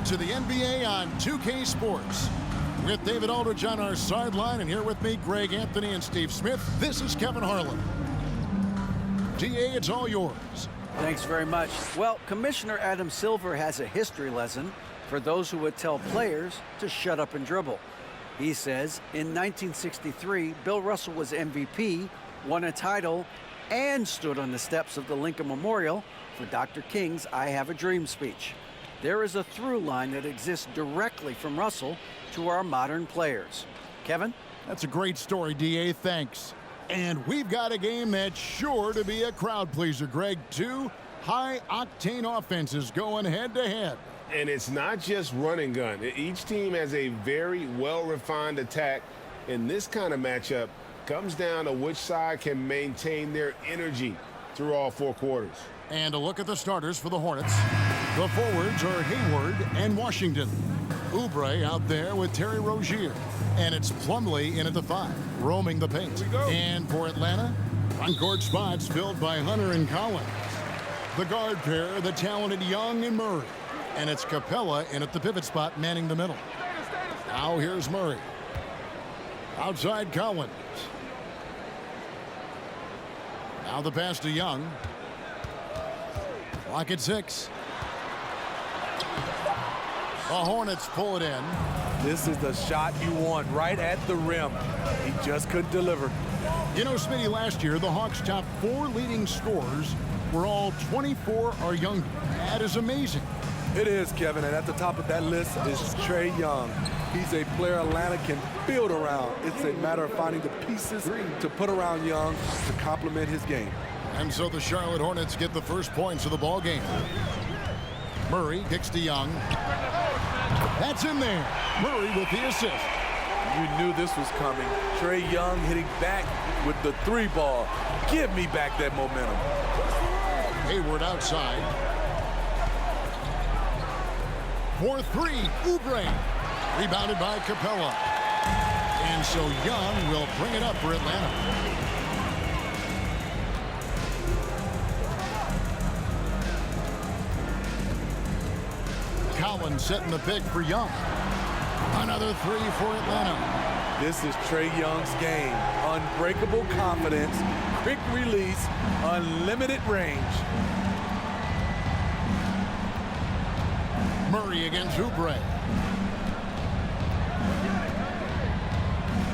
Welcome to the NBA on 2K Sports. With David Aldridge on our sideline, and here with me, Greg Anthony and Steve Smith, this is Kevin Harlan. DA, it's all yours. Thanks very much. Well, Commissioner Adam Silver has a history lesson for those who would tell players to shut up and dribble. He says in 1963, Bill Russell was MVP, won a title, and stood on the steps of the Lincoln Memorial for Dr. King's I Have a Dream speech. There is a through line that exists directly from Russell to our modern players. Kevin? That's a great story, DA. Thanks. And we've got a game that's sure to be a crowd pleaser, Greg. Two high-octane offenses going head-to-head. And it's not just run and gun. Each team has a very well-refined attack. And this kind of matchup comes down to which side can maintain their energy through all four quarters. And a look at the starters for the Hornets. The forwards are Hayward and Washington. Oubre out there with Terry Rozier. And it's Plumlee in at the 5, roaming the paint. And for Atlanta, front-court spots filled by Hunter and Collins. The guard pair, the talented Young and Murray. And it's Capella in at the pivot spot, manning the middle. Now here's Murray. Outside Collins. Now the pass to Young. Clock at 6. The Hornets pull it in. This is the shot you want, right at the rim. He just couldn't deliver. You know, Smitty, last year, the Hawks' top 4 leading scorers were all 24 or younger. That is amazing. It is, Kevin, and at the top of that list is Trae Young. He's a player Atlanta can build around. It's a matter of finding the pieces to put around Young to complement his game. And so the Charlotte Hornets get the first points of the ball game. Murray kicks to Young. That's in there. Murray with the assist. You knew this was coming. Trae Young hitting back with the 3 ball. Give me back that momentum. Hayward outside. For 3, Oubre. Rebounded by Capella. And so Young will bring it up for Atlanta. Collins setting the pick for Young. Another 3 for Atlanta. This is Trae Young's game. Unbreakable confidence, quick release, unlimited range. Murray against Oubre.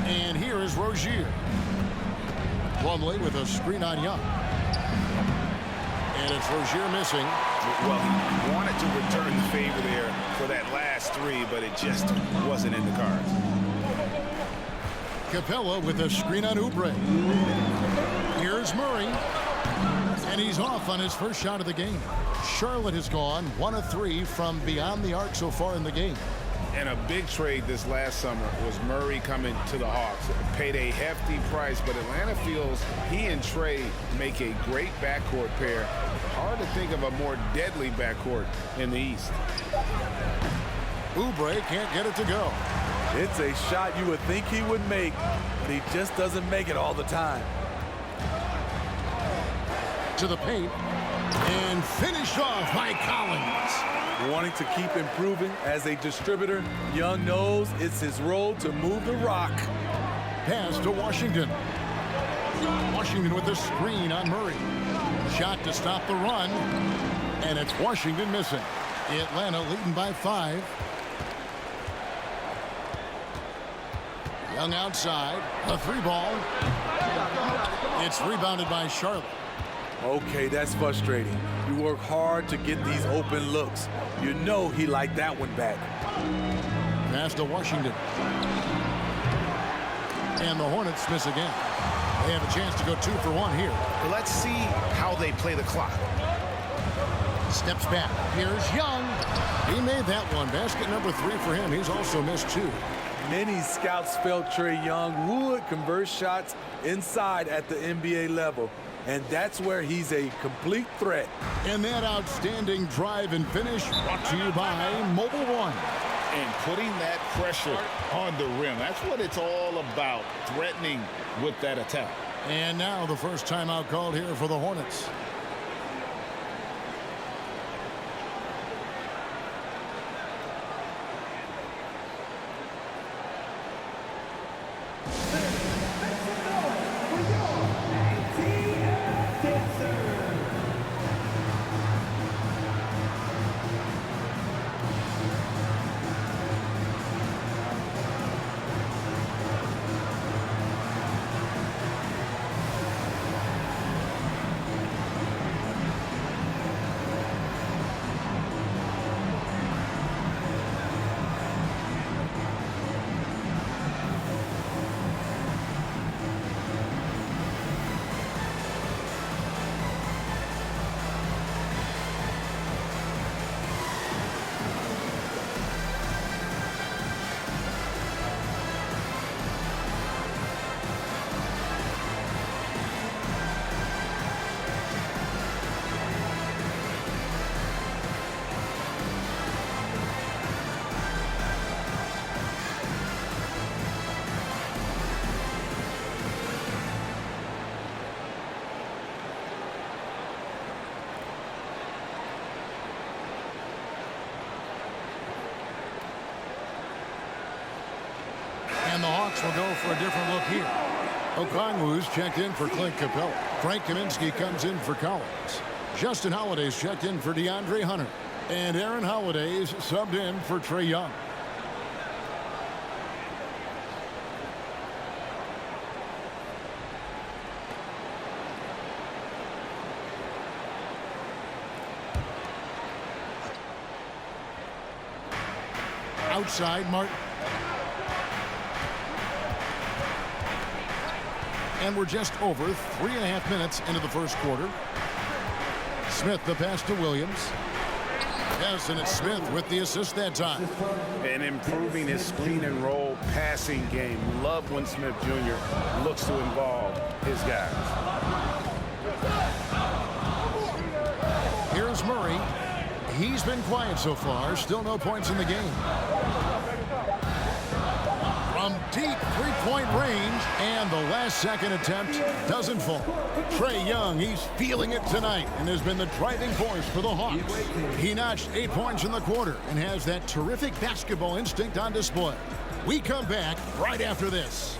And here is Rozier. Plumlee with a screen on Young. And it's Rozier missing. Well, he wanted to return the favor there for that last 3, but it just wasn't in the cards. Capella with a screen on Oubre. Here's Murray. And he's off on his first shot of the game. Charlotte has gone 1 of 3 from beyond the arc so far in the game. And a big trade this last summer was Murray coming to the Hawks. Paid a hefty price, but Atlanta feels he and Trae make a great backcourt pair. Hard to think of a more deadly backcourt in the East. Oubre can't get it to go. It's a shot you would think he would make, but he just doesn't make it all the time. To the paint. And finished off by Collins. Wanting to keep improving as a distributor, Young knows it's his role to move the rock. Pass to Washington. Washington with the screen on Murray. Shot to stop the run. And it's Washington missing. Atlanta leading by 5. Young outside. A 3 ball. It's rebounded by Charlotte. Okay, that's frustrating. You work hard to get these open looks. You know he liked that one back. Pass to Washington. And the Hornets miss again. They have a chance to go 2 for 1 here. Well, let's see how they play the clock. Steps back. Here's Young. He made that one. Basket number 3 for him. He's also missed 2. Many scouts felt Trae Young would convert shots inside at the NBA level. And that's where he's a complete threat. And that outstanding drive and finish brought to you by Mobile One. And putting that pressure on the rim. That's what it's all about, threatening with that attack. And now the first timeout called here for the Hornets. Hawks will go for a different look here. Okongwu's checked in for Clint Capella. Frank Kaminsky comes in for Collins. Justin Holiday's checked in for DeAndre Hunter. And Aaron Holiday's subbed in for Trae Young. Outside, Martin. And we're just over 3.5 minutes into the first quarter. Smith the pass to Williams. Yes, and it's Smith with the assist that time. And improving his screen and roll passing game. Love when Smith Jr. looks to involve his guys. Here's Murray. He's been quiet so far. Still no points in the game. From deep three-point range, and the last-second attempt doesn't fall. Trae Young, he's feeling it tonight and has been the driving force for the Hawks. He notched 8 points in the quarter and has that terrific basketball instinct on display. We come back right after this.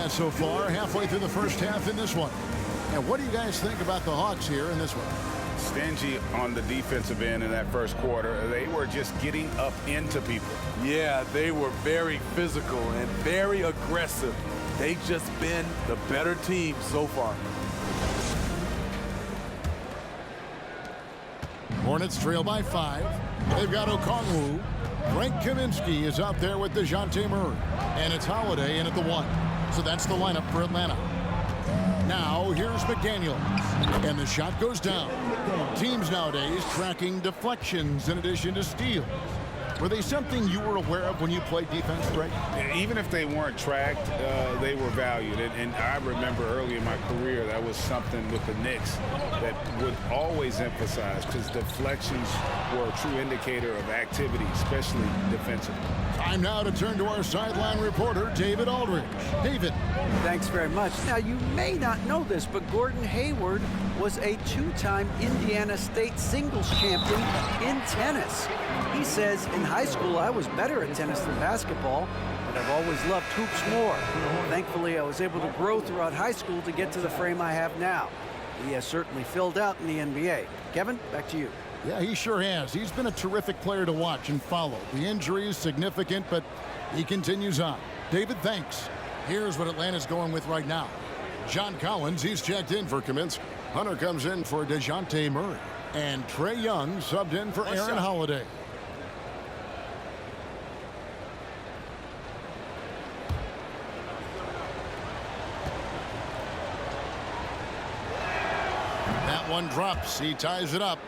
So far, halfway through the first half in this one. And what do you guys think about the Hawks here in this one? Stingy on the defensive end in that first quarter. They were just getting up into people. Yeah, they were very physical and very aggressive. They've just been the better team so far. Hornets trail by 5. They've got Okongwu. Frank Kaminsky is out there with DeJounte Murray. And it's Holiday in at the 1. So that's the lineup for Atlanta. Now, here's McDaniels. And the shot goes down. Teams nowadays tracking deflections in addition to steals. Were they something you were aware of when you played defense, Greg? Even if they weren't tracked, they were valued. And I remember early in my career, that was something with the Knicks that would always emphasize, because deflections were a true indicator of activity, especially defensively. Time now to turn to our sideline reporter, David Aldridge. David. Thanks very much. Now, you may not know this, but Gordon Hayward was a 2-time Indiana State singles champion in tennis. He says, in high school, I was better at tennis than basketball, but I've always loved hoops more. Thankfully, I was able to grow throughout high school to get to the frame I have now. He has certainly filled out in the NBA. Kevin, back to you. Yeah, he sure has. He's been a terrific player to watch and follow. The injury is significant, but he continues on. David, thanks. Here's what Atlanta's going with right now. John Collins, he's checked in for Kaminsky. Hunter comes in for DeJounte Murray. And Trae Young subbed in for Aaron Holiday. That one drops. He ties it up.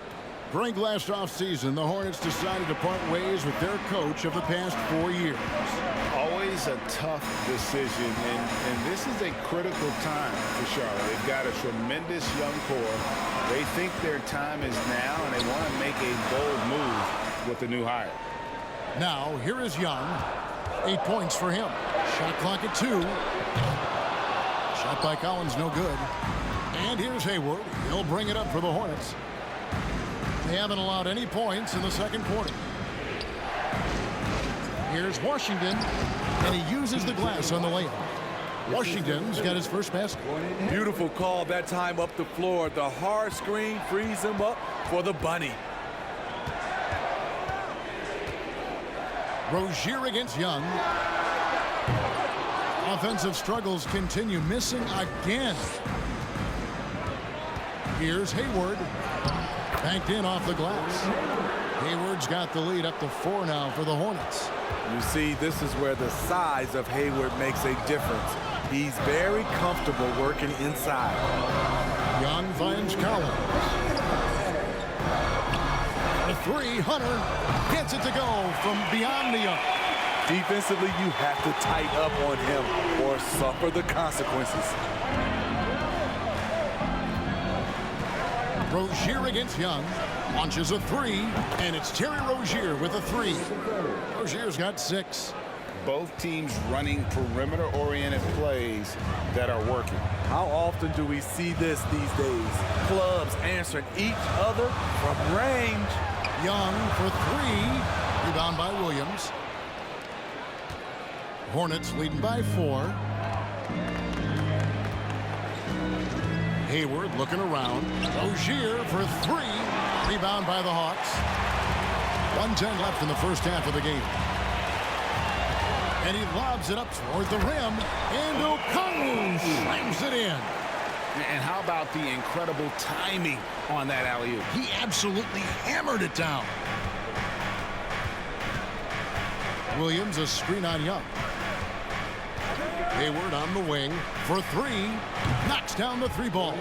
During last offseason, the Hornets decided to part ways with their coach of the past 4 years. Always a tough decision, and this is a critical time for Charlotte. They've got a tremendous young core. They think their time is now, and they want to make a bold move with the new hire. Now, here is Young. 8 points for him. Shot clock at 2. Shot by Collins, no good. And here's Hayward. He'll bring it up for the Hornets. They haven't allowed any points in the second quarter. Here's Washington, and he uses the glass on the layup. Washington's got his first basket. Beautiful call that time up the floor. The hard screen frees him up for the bunny. Rozier against Young. Offensive struggles continue, missing again. Here's Hayward. Banked in off the glass. Hayward's got the lead up to 4 now for the Hornets. You see, this is where the size of Hayward makes a difference. He's very comfortable working inside. Young finds Collins. A 3, Hunter gets it to go from beyond the arc. Defensively, you have to tighten up on him or suffer the consequences. Rozier against Young. Launches a three, and it's Terry Rozier with a three. Rozier's got 6. Both teams running perimeter-oriented plays that are working. How often do we see this these days? Clubs answering each other from range. Young for 3. Rebound by Williams. Hornets leading by 4. Hayward looking around. Rozier for 3. Rebound by the Hawks. 1:10 left in the first half of the game. And he lobs it up toward the rim. And Okongwu slams it in. And how about the incredible timing on that alley-oop? He absolutely hammered it down. Williams a screen on Young. Hayward on the wing for 3. Knocks down the 3 ball.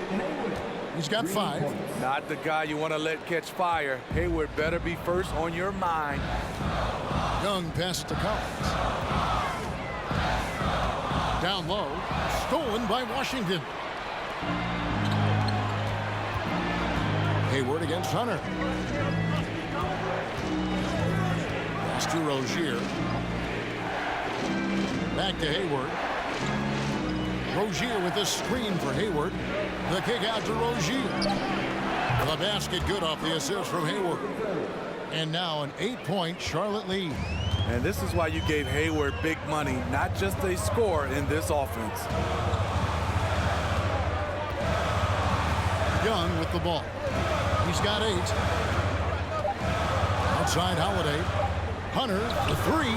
He's got 5. Not the guy you want to let catch fire. Hayward better be first on your mind. Young pass to Collins. Down low. Stolen by Washington. Hayward against Hunter. Pass to Rozier. Back to Hayward. Rozier with the screen for Hayward. The kick out to Rozier. The basket good off the assist from Hayward. And now an 8-point Charlotte lead. And this is why you gave Hayward big money, not just a score in this offense. Young with the ball. He's got 8. Outside Holiday. Hunter the 3.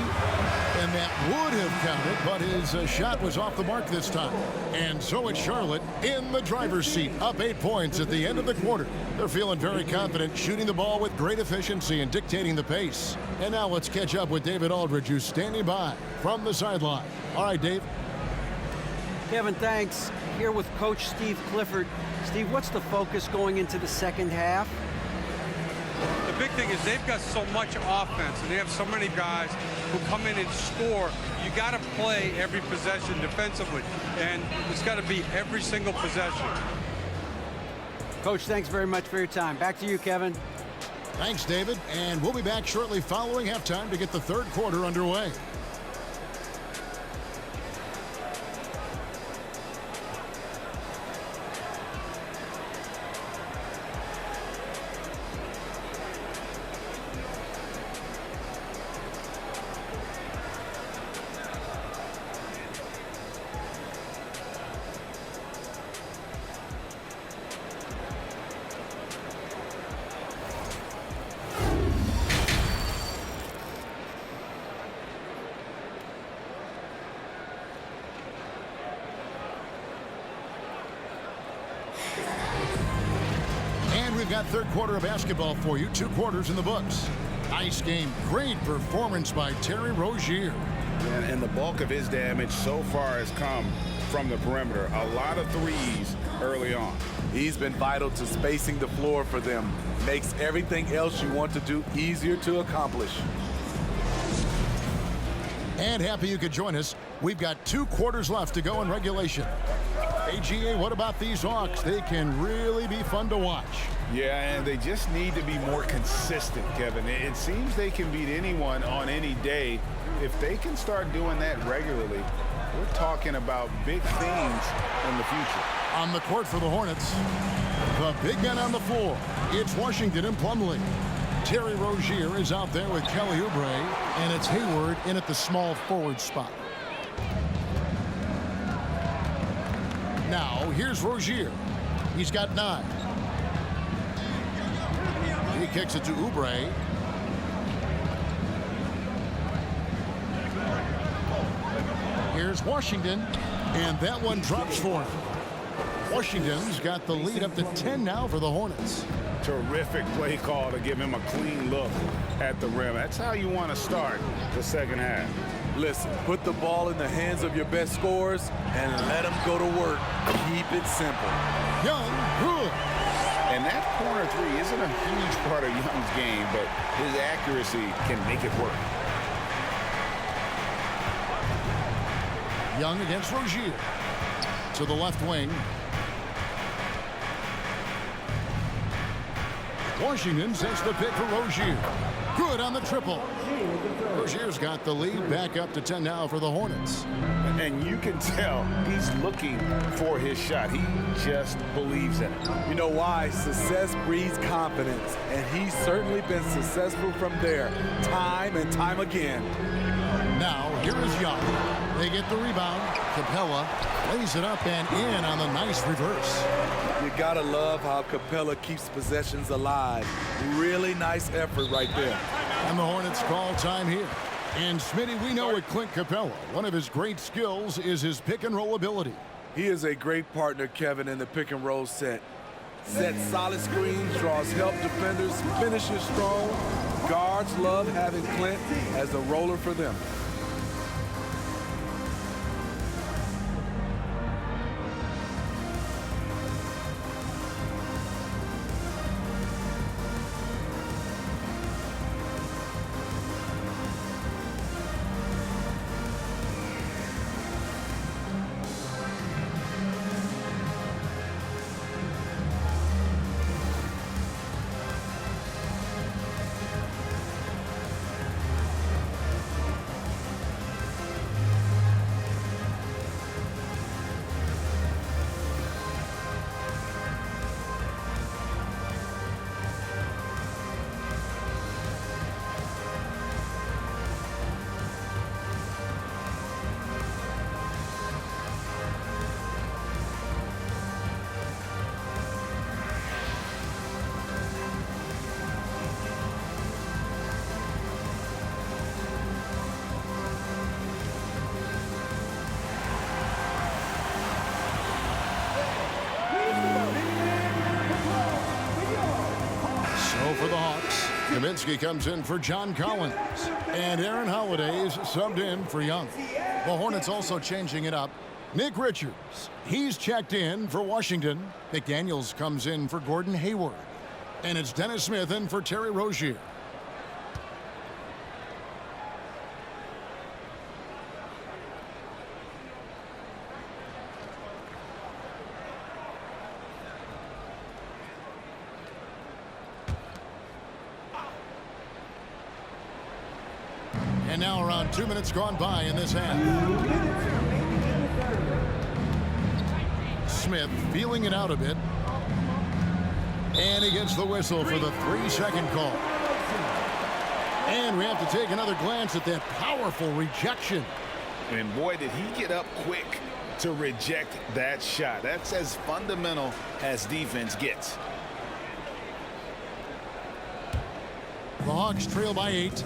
And that would have counted, but his shot was off the mark this time. And so it's Charlotte in the driver's seat, up 8 points at the end of the quarter. They're feeling very confident, shooting the ball with great efficiency and dictating the pace. And now let's catch up with David Aldridge, who's standing by from the sideline. All right, Dave. Kevin, thanks. Here with Coach Steve Clifford. Steve, what's the focus going into the second half? The big thing is they've got so much offense, and they have so many guys who come in and score. You got to play every possession defensively, and it's got to be every single possession. Coach, thanks very much for your time. Back to you, Kevin. Thanks, David. And we'll be back shortly following halftime to get the third quarter underway. We've got third quarter of basketball for you. 2 quarters in the books. Nice game. Great performance by Terry Rozier. And the bulk of his damage so far has come from the perimeter. A lot of threes early on. He's been vital to spacing the floor for them. Makes everything else you want to do easier to accomplish. And happy you could join us. We've got 2 quarters left to go in regulation. AGA, what about these Hawks? They can really be fun to watch. Yeah, and they just need to be more consistent, Kevin. It seems they can beat anyone on any day. If they can start doing that regularly, we're talking about big things in the future. On the court for the Hornets, the big men on the floor. It's Washington and Plumlee. Terry Rozier is out there with Kelly Oubre, and it's Hayward in at the small forward spot. Now, here's Rozier. He's got 9. He kicks it to Oubre. Here's Washington, and that one drops for him. Washington's got the lead up to 10 now for the Hornets. Terrific play call to give him a clean look at the rim. That's how you want to start the second half. Listen, put the ball in the hands of your best scorers and let them go to work. Keep it simple. Young, good. And that corner 3 isn't a huge part of Young's game, but his accuracy can make it work. Young against Rozier. To the left wing. Washington sets the pick for Rozier. Good on the triple. Rozier's got the lead, back up to 10 now for the Hornets. And you can tell he's looking for his shot. He just believes in it. You know why? Success breeds confidence, and he's certainly been successful from there, time and time again. Now, here is Young. They get the rebound. Capella lays it up and in on the nice reverse. You gotta love how Capella keeps possessions alive. Really nice effort right there. And the Hornets call time here. And Smitty, we know with Clint Capella, one of his great skills is his pick and roll ability. He is a great partner, Kevin, in the pick and roll set. Sets solid screens, draws help defenders, finishes strong. Guards love having Clint as a roller for them. For the Hawks, Kaminsky comes in for John Collins, and Aaron Holiday is subbed in for Young. The Hornets also changing it up. Nick Richards, he's checked in for Washington. McDaniels comes in for Gordon Hayward, and it's Dennis Smith in for Terry Rozier. And now around 2 minutes gone by in this half. Smith feeling it out a bit. And he gets the whistle for the 3-second call. And we have to take another glance at that powerful rejection. And boy, did he get up quick to reject that shot. That's as fundamental as defense gets. The Hawks trail by 8.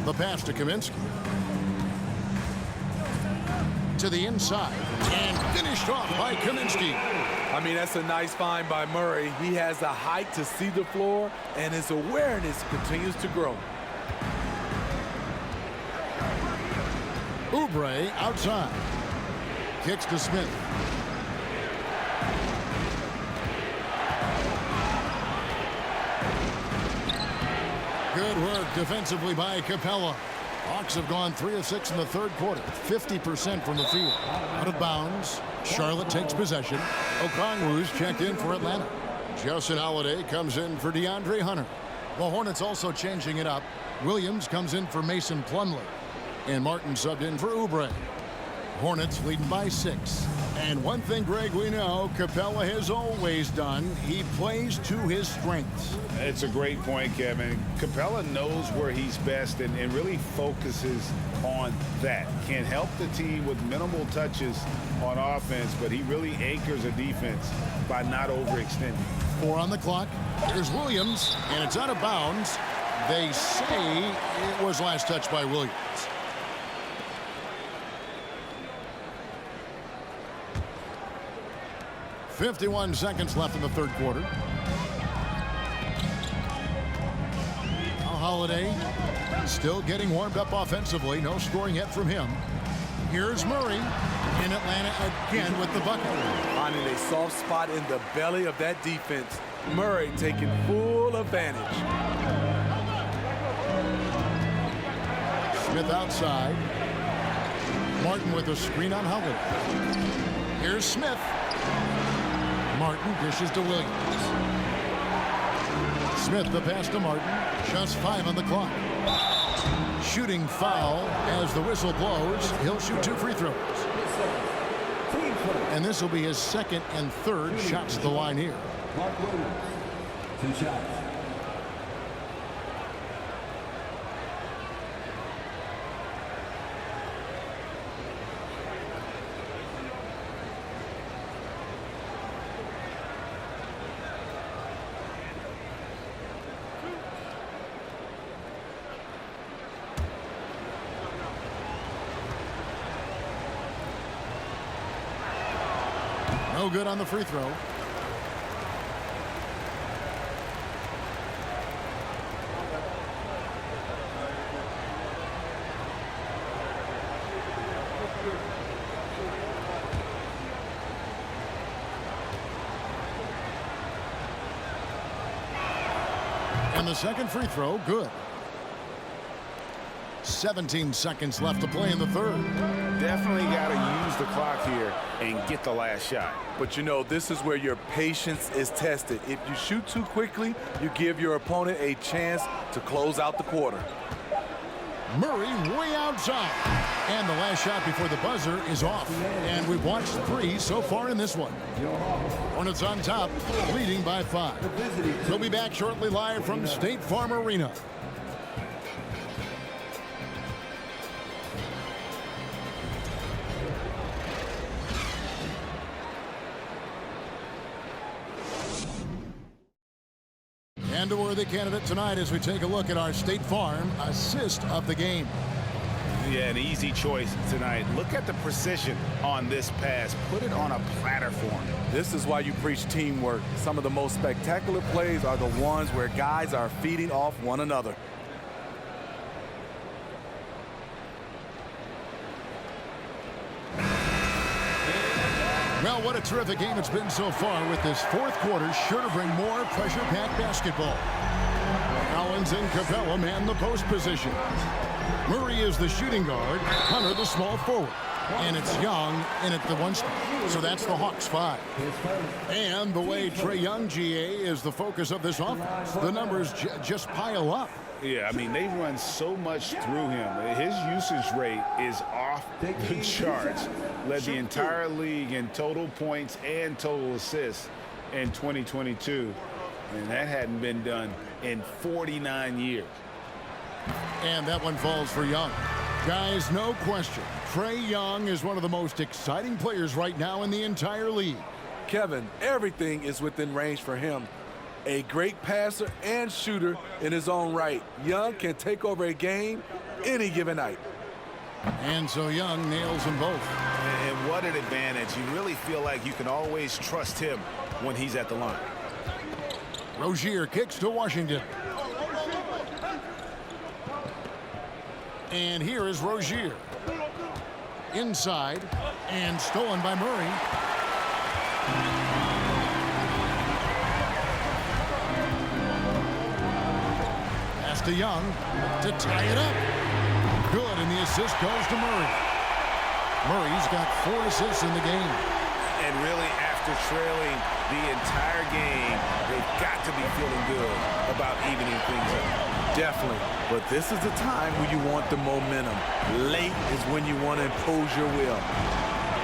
The pass to Kaminsky. To the inside. And finished off by Kaminsky. I mean, that's a nice find by Murray. He has the height to see the floor, and his awareness continues to grow. Oubre outside. Kicks to Smith. Good work defensively by Capella. Hawks have gone 3 of 6 in the third quarter, 50% from the field. Out of bounds. Charlotte takes possession. Okongwu's checked in for Atlanta. Justin Holiday comes in for DeAndre Hunter. The Hornets also changing it up. Williams comes in for Mason Plumlee. And Martin subbed in for Oubre. Hornets leading by 6. And one thing, Greg, we know Capella has always done. He plays to his strengths. It's a great point, Kevin. Capella knows where he's best and really focuses on that. Can help the team with minimal touches on offense, but he really anchors a defense by not overextending. 4 on the clock. Here's Williams, and it's out of bounds. They say it was last touched by Williams. .51 seconds left in the third quarter. Now Holiday still getting warmed up offensively. No scoring yet from him. Here's Murray in Atlanta again with the bucket. Finding a soft spot in the belly of that defense. Murray taking full advantage. Smith outside. Martin with a screen on Holiday. Here's Smith. Martin dishes to Williams. Smith the pass to Martin. Just 5 on the clock. Shooting foul as the whistle blows. He'll shoot 2 free throws. And this will be his second and third shots at the line here. Mark Williams, 2 shots. No good on the free throw. And the second free throw, good. 17 seconds left to play in the third. Definitely got to use the clock here and get the last shot. But you know, this is where your patience is tested. If you shoot too quickly, you give your opponent a chance to close out the quarter. Murray way outside. And the last shot before the buzzer is off. And we've watched 3 so far in this one. Hornets on top, leading by 5. We'll be back shortly live from State Farm Arena. And a worthy candidate tonight as we take a look at our State Farm assist of the game. Yeah, an easy choice tonight. Look at the precision on this pass. Put it on a platter for him. This is why you preach teamwork. Some of the most spectacular plays are the ones where guys are feeding off one another. Well, what a terrific game it's been so far, with this fourth quarter sure to bring more pressure-packed basketball. Collins and Capella man the post position. Murray is the shooting guard, Hunter the small forward. And it's Young in at the 1 spot. So that's the Hawks 5. And the way Trae Young, GA, is the focus of this offense. The numbers just pile up. Yeah, I mean, they run so much through him. His usage rate is off the charts. Led the entire league in total points and total assists in 2022. And that hadn't been done in 49 years. And that one falls for Young. Guys, no question, Trae Young is one of the most exciting players right now in the entire league. Kevin, everything is within range for him. A great passer and shooter in his own right. Young can take over a game any given night. And so Young nails them both. And what an advantage. You really feel like you can always trust him when he's at the line. Rozier kicks to Washington. And here is Rozier. Inside and stolen by Murray. Pass to Young to tie it up. Good, and the assist goes to Murray. Murray's got 4 assists in the game. And really, after trailing the entire game, they've got to be feeling good about evening things up. Definitely. But this is the time when you want the momentum. Late is when you want to impose your will.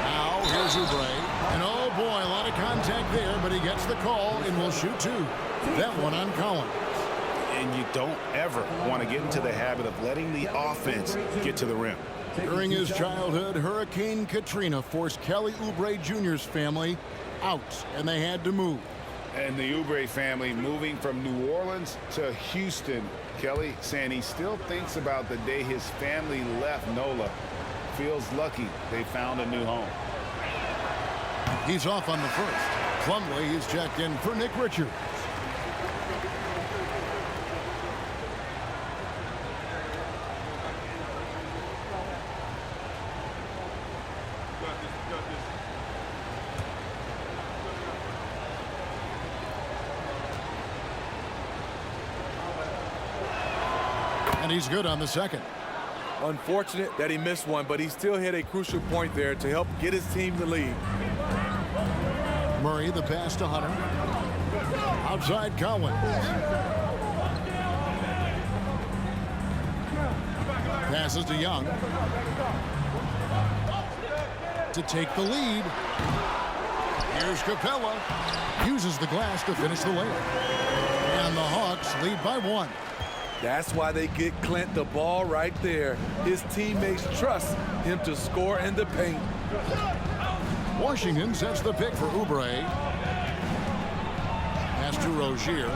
Now, here's Oubre. And oh boy, a lot of contact there, but he gets the call and will shoot 2. That one on Collins. And you don't ever want to get into the habit of letting the offense get to the rim. During his childhood, Hurricane Katrina forced Kelly Oubre Jr.'s family out, and they had to move. And the Oubre family moving from New Orleans to Houston. Kelly saying he still thinks about the day his family left NOLA. Feels lucky they found a new home. He's off on the first. Plumlee is checked in for Nick Richards. And he's good on the second. Unfortunate that he missed one, but he still hit a crucial point there to help get his team the lead. Murray, the pass to Hunter. Outside Collins. Passes to Young. To take the lead. Here's Capella. Uses the glass to finish the layup. And the Hawks lead by 1. That's why they get Clint the ball right there. His teammates trust him to score in the paint. Washington sets the pick for Oubre. Pass to Rozier.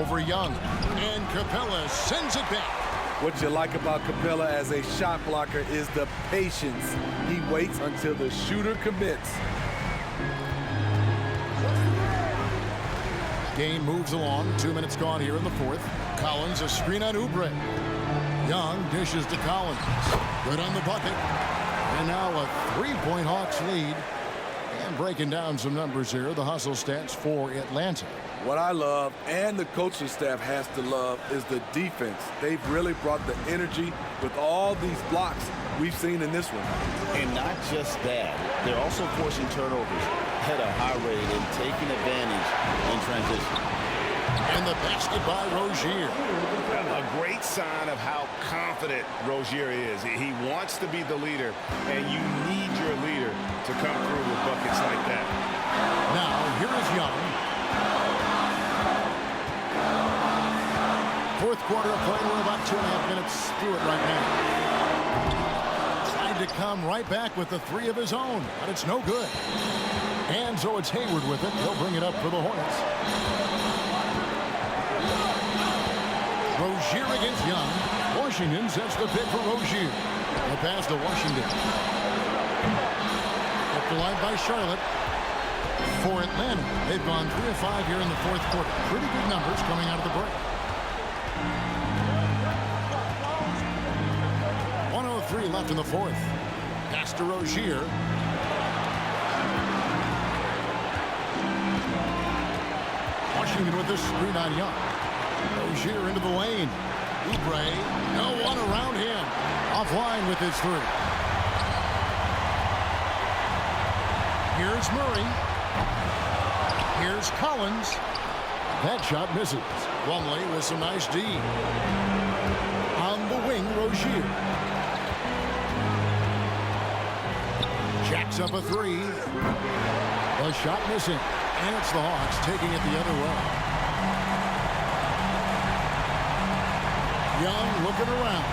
Over Young. And Capella sends it back. What you like about Capella as a shot blocker is the patience. He waits until the shooter commits. Game moves along. 2 minutes gone here in the fourth. Collins, a screen on Oubre. Young dishes to Collins. Good on the bucket. And now a 3-point Hawks lead. And breaking down some numbers here, the hustle stats for Atlanta. What I love, and the coaching staff has to love, is the defense. They've really brought the energy with all these blocks we've seen in this one. And not just that, they're also forcing turnovers at a high rate and taking advantage in transition. And the basket by Rozier. A great sign of how confident Rozier is. He wants to be the leader, and you need your leader to come through with buckets like that. Now, here is Young. Fourth quarter of play. We're about 2.5 minutes through it right now. Tried to come right back with the 3 of his own, but it's no good. And so it's Hayward with it. He'll bring it up for the Hornets. Rozier against Young. Washington sets the pick for Rozier. The pass to Washington. Up the line by Charlotte. For Atlanta, they've gone 3 of 5 here in the fourth quarter. Pretty good numbers coming out of the break. 1:03 left in the fourth. Pass to Rozier. Washington with the screen on Young. Rozier into the lane. Oubre, no one around him. Offline with his 3. Here's Murray. Here's Collins. That shot misses. Plumlee with some nice D. On the wing, Rozier. Jacks up a 3. The shot missing. And it's the Hawks taking it the other way. Young looking around.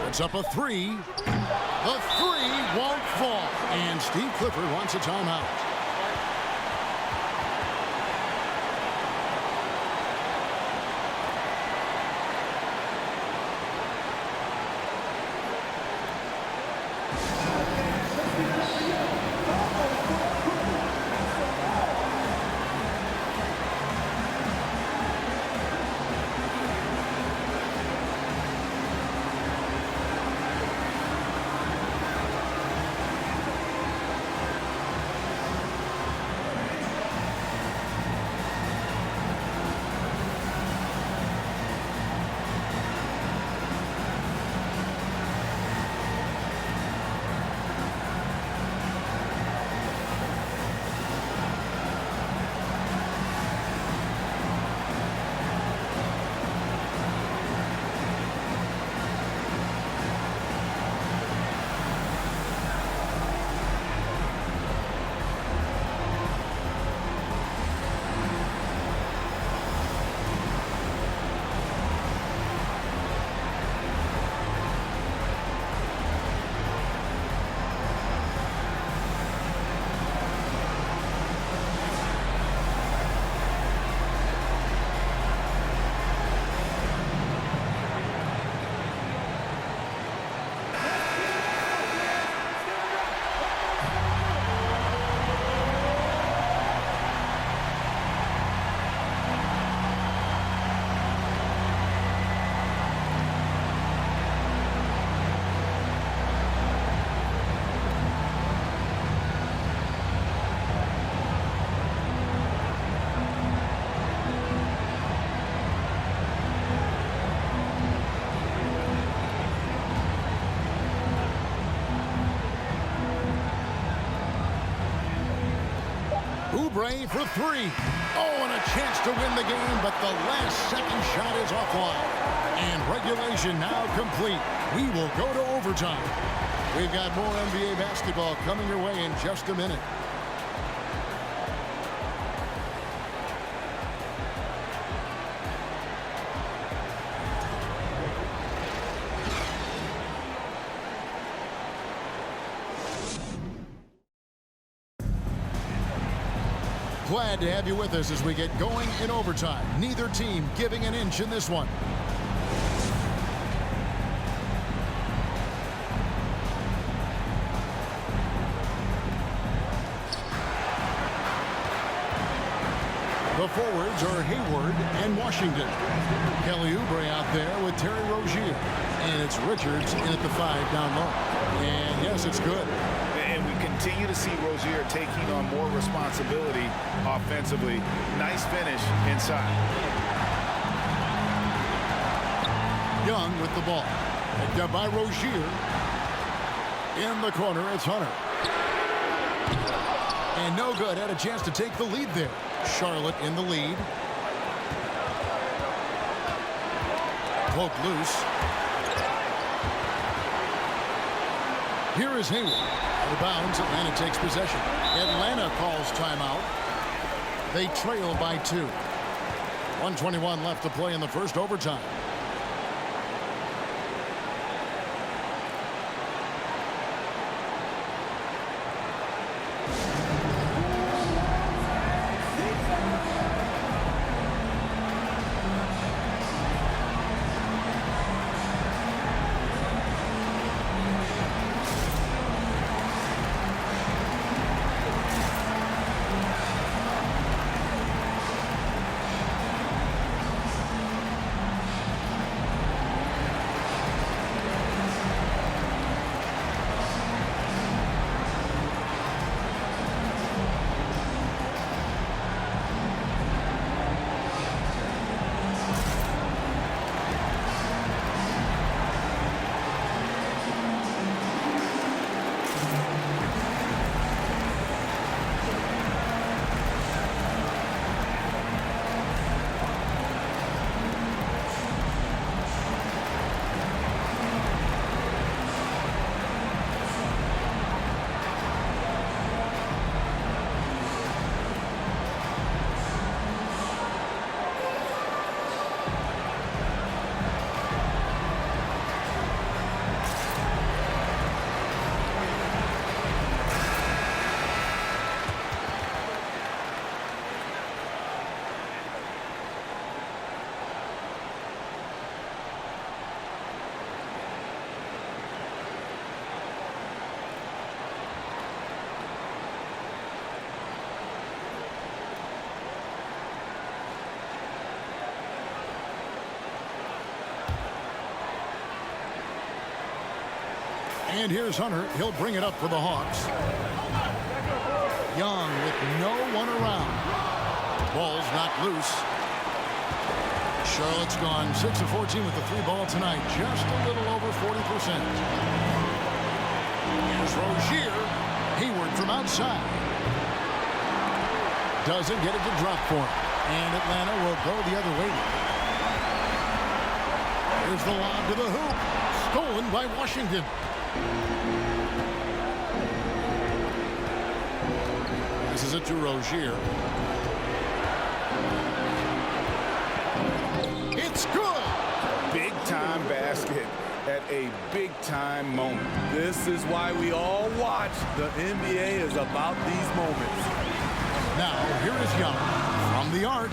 It's up a 3. The 3 won't fall. And Steve Clifford wants a timeout. Oubre for three. Oh, and a chance to win the game, but the last second shot is offline. And regulation now complete. We will go to overtime. We've got more NBA basketball coming your way in just a minute. Glad to have you with us as we get going in overtime. Neither team giving an inch in this one. The forwards are Hayward and Washington. Kelly Oubre out there with Terry Rozier. And it's Richards in at the 5 down low. And yes, it's good. And we continue to see Rozier taking on more responsibility offensively. Nice finish inside. Young with the ball. Picked up by Rozier. In the corner, it's Hunter. And no good. Had a chance to take the lead there. Charlotte in the lead. Poked loose. Here is Hayward. Out of bounds, Atlanta takes possession. Atlanta calls timeout. They trail by 2. 1:21 left to play in the first overtime. And here's Hunter. He'll bring it up for the Hawks. Young with no one around. Ball's knocked loose. Charlotte's gone 6 of 14 with the 3-ball tonight. Just a little over 40%. Here's Rozier. Hayward from outside. Doesn't get it to drop for him. And Atlanta will go the other way. Here's the lob to the hoop. Stolen by Washington. This is it to Rozier. It's good. Big time basket at a big time moment. This is why we all watch. The NBA is about these moments. Now, here is Young from the arc.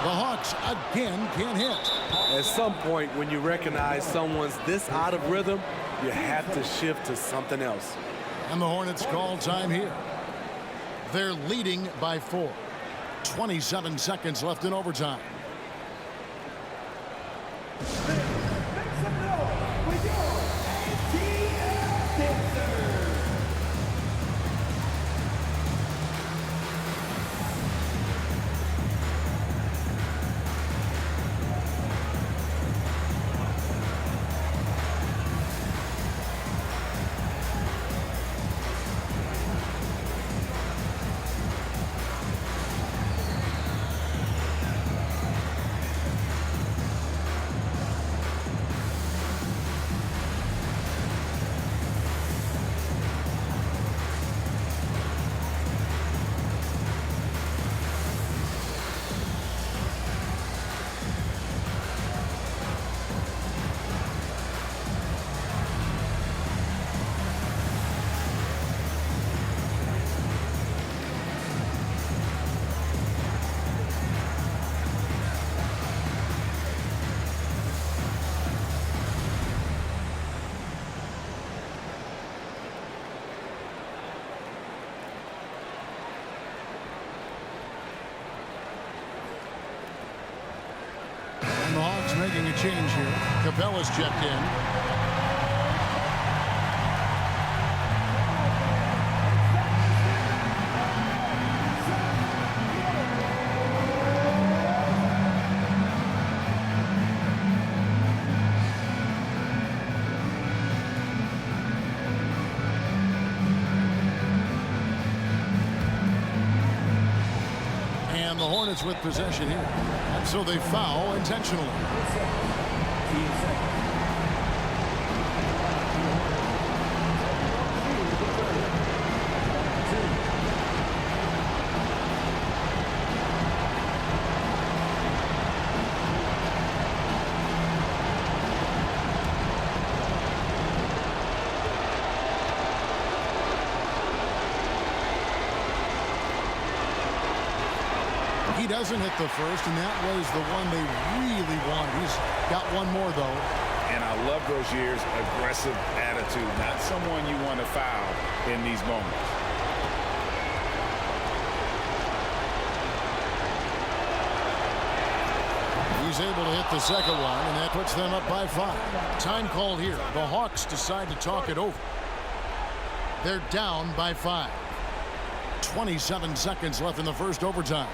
The Hawks again can't hit. At some point, when you recognize someone's this out of rhythm, you have to shift to something else. And the Hornets call time here. They're leading by 4. 27 seconds left in overtime. And the Hawks making a change here. Capella's checked in. And the Hornets with possession here. And so they foul intentionally. He doesn't hit the first, and that was the one they really wanted. He's got one more, though. And I love Rozier's aggressive attitude. Not someone you want to foul in these moments. He's able to hit the second one, and that puts them up by 5. Time called here. The Hawks decide to talk it over. They're down by 5. 27 seconds left in the first overtime.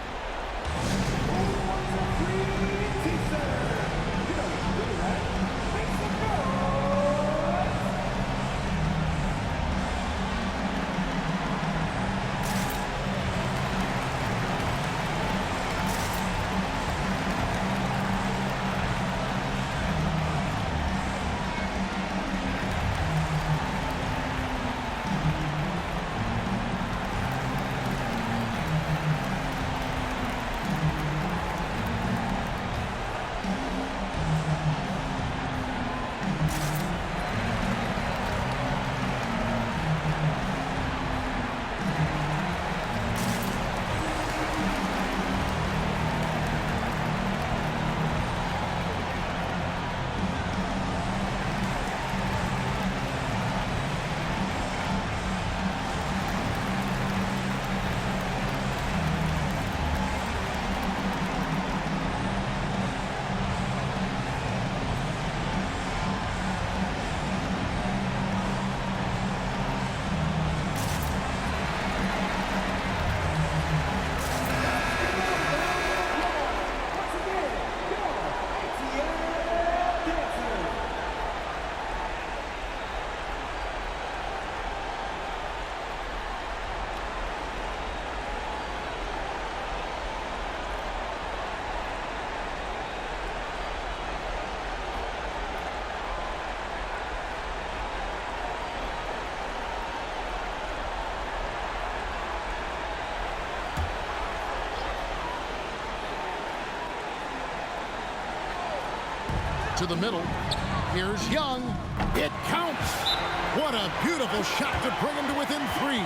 To the middle. Here's Young. It counts. What a beautiful shot to bring him to within 3.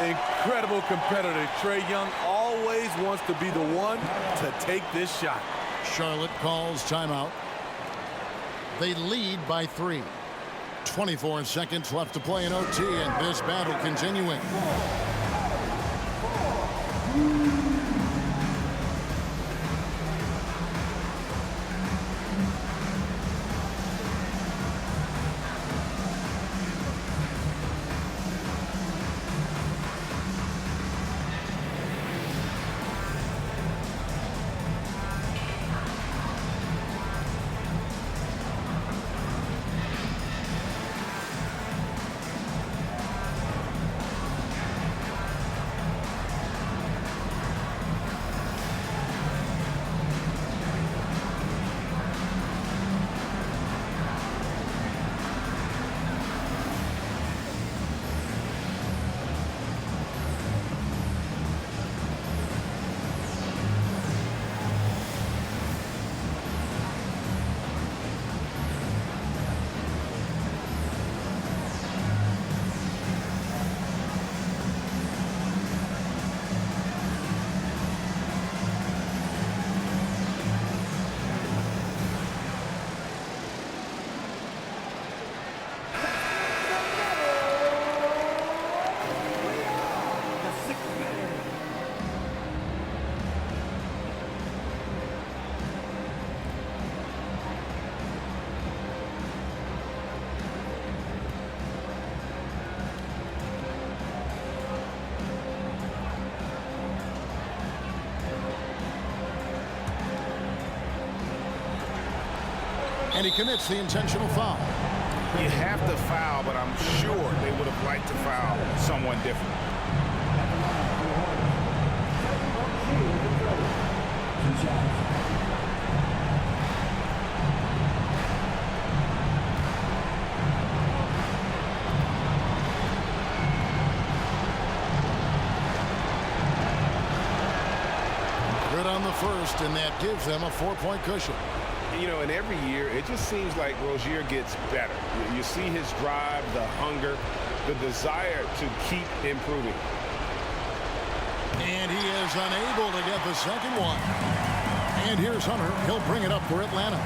Incredible competitor. Trae Young always wants to be the one to take this shot. Charlotte calls timeout. They lead by 3. 24 seconds left to play in OT, and this battle continuing. And he commits the intentional foul. You have to foul, but I'm sure they would have liked to foul someone different. Good on the first, and that gives them a 4-point cushion. You know, and every year, it just seems like Rozier gets better. You see his drive, the hunger, the desire to keep improving. And he is unable to get the second one. And here's Hunter. He'll bring it up for Atlanta.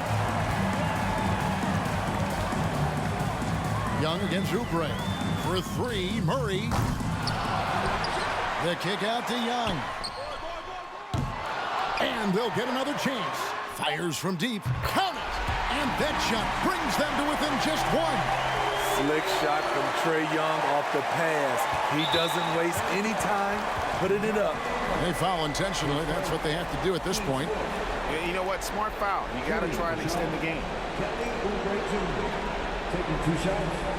Young against Oubre. For three, Murray. The kick out to Young. And they'll get another chance. Fires from deep. Count it. And that shot brings them to within just one. Slick shot from Trae Young off the pass. He doesn't waste any time putting it up. They foul intentionally. That's what they have to do at this point. And you know what? Smart foul. You got to try and extend the game. Taking 2 shots.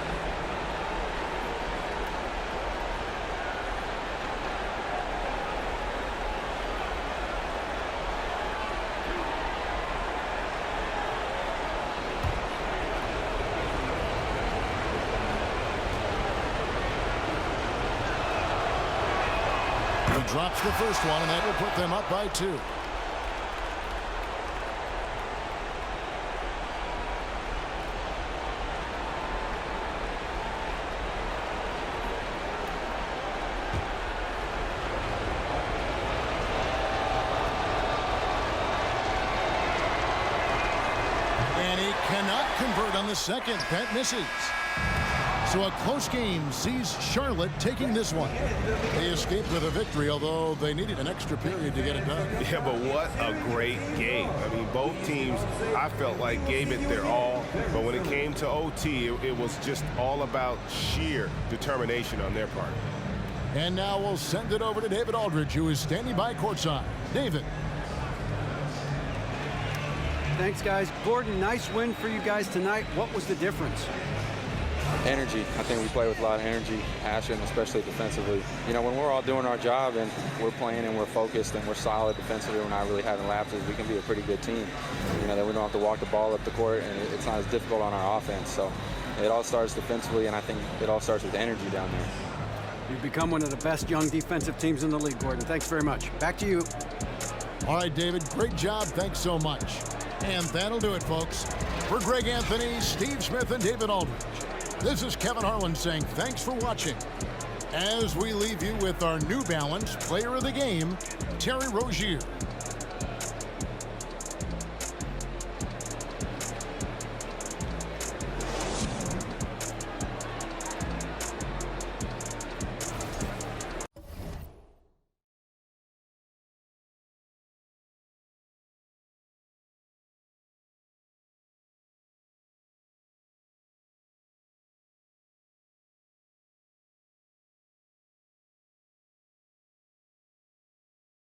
Drops the first one, and that will put them up by 2. And he cannot convert on the second. That misses. So a close game sees Charlotte taking this one. They escaped with a victory, although they needed an extra period to get it done. Yeah, but what a great game. I mean, both teams, I felt like, gave it their all. But when it came to OT, it was just all about sheer determination on their part. And now we'll send it over to David Aldridge, who is standing by courtside. David. Thanks, guys. Gordon, nice win for you guys tonight. What was the difference? Energy. I think we play with a lot of energy, passion, especially defensively. You know, when we're all doing our job and we're playing and we're focused and we're solid defensively, we're not really having lapses, we can be a pretty good team. You know, that we don't have to walk the ball up the court, and it's not as difficult on our offense. So it all starts defensively, and I think it all starts with energy down there. You've become one of the best young defensive teams in the league, Gordon. Thanks very much. Back to you. All right, David, great job. Thanks so much. And that'll do it, folks. For Greg Anthony, Steve Smith, and David Aldridge, this is Kevin Harlan saying thanks for watching as we leave you with our New Balance Player of the Game, Terry Rozier.